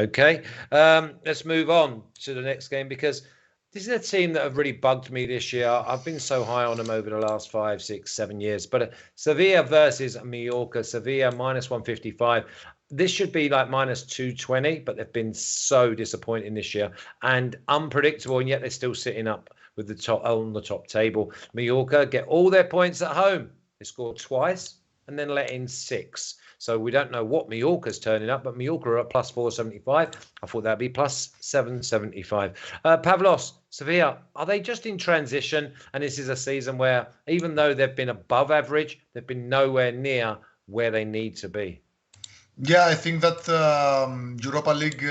Okay, let's move on to the next game because this is a team that have really bugged me this year. I've been so high on them over the last 5, 6, 7 years. But Sevilla versus Mallorca, Sevilla -155. This should be like -220, but they've been so disappointing this year and unpredictable, and yet they're still sitting up with the top on the top table. Mallorca get all their points at home. They scored twice and then let in 6. So we don't know what Mallorca's turning up, but Mallorca are at +475. I thought that'd be +775. Pavlos, Sevilla, are they just in transition? And this is a season where, even though they've been above average, they've been nowhere near where they need to be. Yeah, I think that Europa League,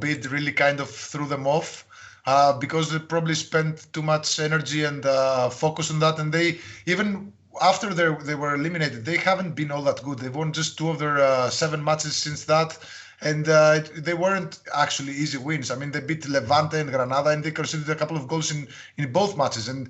bid really kind of threw them off. Because they probably spent too much energy and focus on that, and they even after they were eliminated, they haven't been all that good. They've won just 2 of their 7 matches since that, and they weren't actually easy wins. I mean, they beat Levante and Granada, and they conceded a couple of goals in both matches. And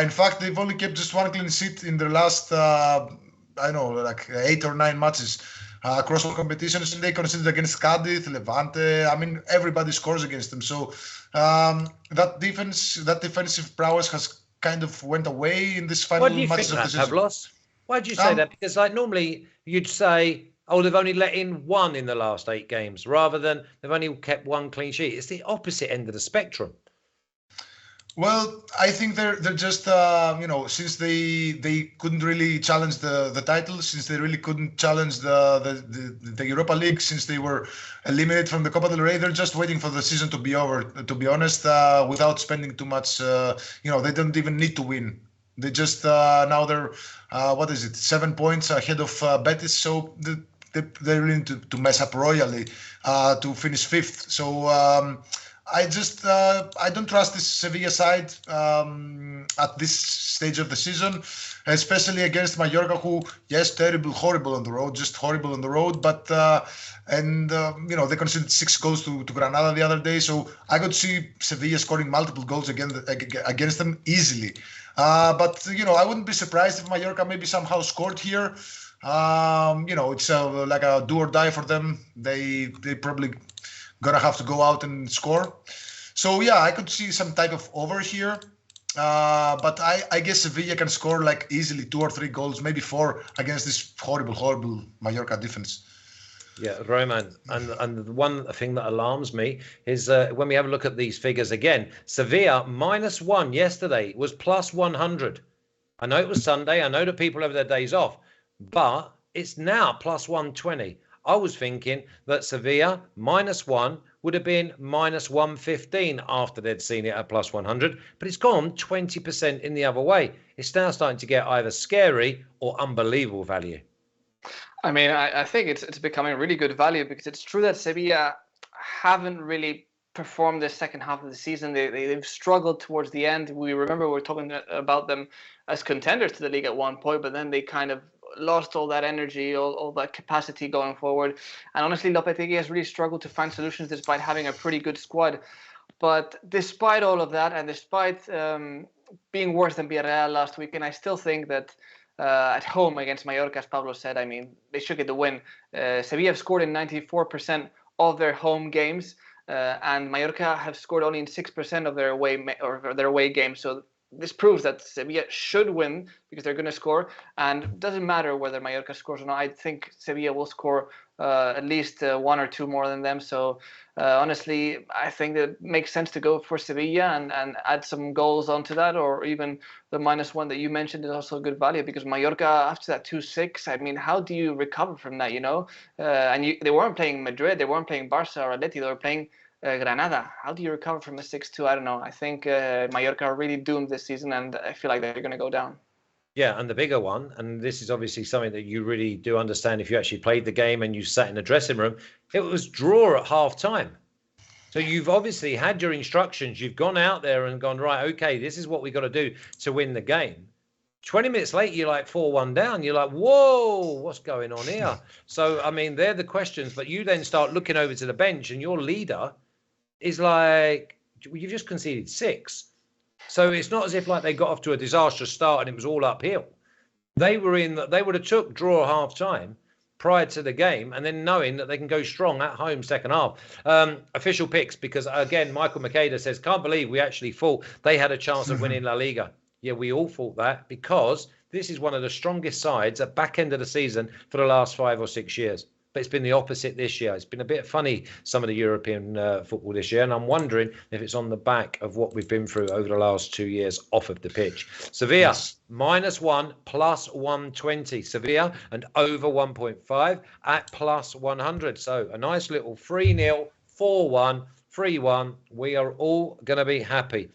in fact, they've only kept just 1 clean sheet in their last, 8 or 9 matches. Across all competitions, and they conceded against Cadiz, Levante. I mean, everybody scores against them. So that defensive prowess has kind of went away in this final matches of the season. Pavlos? Why do you say that? Because like normally you'd say, oh, they've only let in 1 in the last 8 games, rather than they've only kept 1 clean sheet. It's the opposite end of the spectrum. Well, I think they're just since they couldn't really challenge the title, since they really couldn't challenge the Europa League, since they were eliminated from the Copa del Rey, they're just waiting for the season to be over. To be honest, without spending too much, they don't even need to win. They just now they're 7 points ahead of Betis, so they really need to mess up royally to finish 5th. So. I don't trust this Sevilla side at this stage of the season, especially against Mallorca, who, yes, horrible on the road, just horrible on the road. But they conceded 6 goals to Granada the other day, so I could see Sevilla scoring multiple goals against them easily. But I wouldn't be surprised if Mallorca maybe somehow scored here. It's like a do or die for them. They probably gonna have to go out and score. So yeah, I could see some type of over here. But I guess Sevilla can score like easily 2 or 3 goals, maybe 4 against this horrible Mallorca defense. Yeah, Roman. And the one thing that alarms me is when we have a look at these figures again, Sevilla -1 yesterday was +100. I know it was Sunday. I know that people have their days off, but it's now +120. I was thinking that Sevilla -1 would have been -115 after they'd seen it at +100, but it's gone 20% in the other way. It's now starting to get either scary or unbelievable value. I mean, I think it's becoming really good value because it's true that Sevilla haven't really performed the second half of the season. They've struggled towards the end. We remember we were talking about them as contenders to the league at one point, but then they kind of lost all that energy, all that capacity going forward. And honestly, Lopetegui has really struggled to find solutions despite having a pretty good squad. But despite all of that, and despite being worse than Villarreal last weekend, I still think that at home against Mallorca, as Pablo said, I mean, they should get the win. Sevilla have scored in 94% of their home games, and Mallorca have scored only in 6% of their away games. So this proves that Sevilla should win because they're going to score, and it doesn't matter whether Mallorca scores or not. I think Sevilla will score at least 1 or 2 more than them. So honestly, I think that it makes sense to go for Sevilla and add some goals onto that, or even the -1 that you mentioned is also a good value because Mallorca, after that 2-6, I mean, how do you recover from that, they weren't playing Madrid, they weren't playing Barca or Atleti, they were playing Granada. How do you recover from a 6-2? I don't know. I think Mallorca are really doomed this season, and I feel like they're going to go down. Yeah, and the bigger one, and this is obviously something that you really do understand if you actually played the game and you sat in the dressing room, it was draw at half time. So you've obviously had your instructions. You've gone out there and gone, right, okay, this is what we got to do to win the game. 20 minutes later, you're like 4-1 down. You're like, whoa, what's going on here? So, I mean, they're the questions. But you then start looking over to the bench and your leader is like, you've just conceded 6. So it's not as if like they got off to a disastrous start and it was all uphill. They would have took draw half time prior to the game, and then knowing that they can go strong at home second half. Official picks, because again, Michael Makeda says, can't believe we actually thought they had a chance of winning La Liga. Yeah, we all thought that, because this is one of the strongest sides at back end of the season for the last 5 or 6 years. But it's been the opposite this year. It's been a bit funny, some of the European football this year. And I'm wondering if it's on the back of what we've been through over the last 2 years off of the pitch. Sevilla, -1, +120. Sevilla, and over 1.5 at +100. So a nice little 3-0, 4-1, 3-1. We are all going to be happy.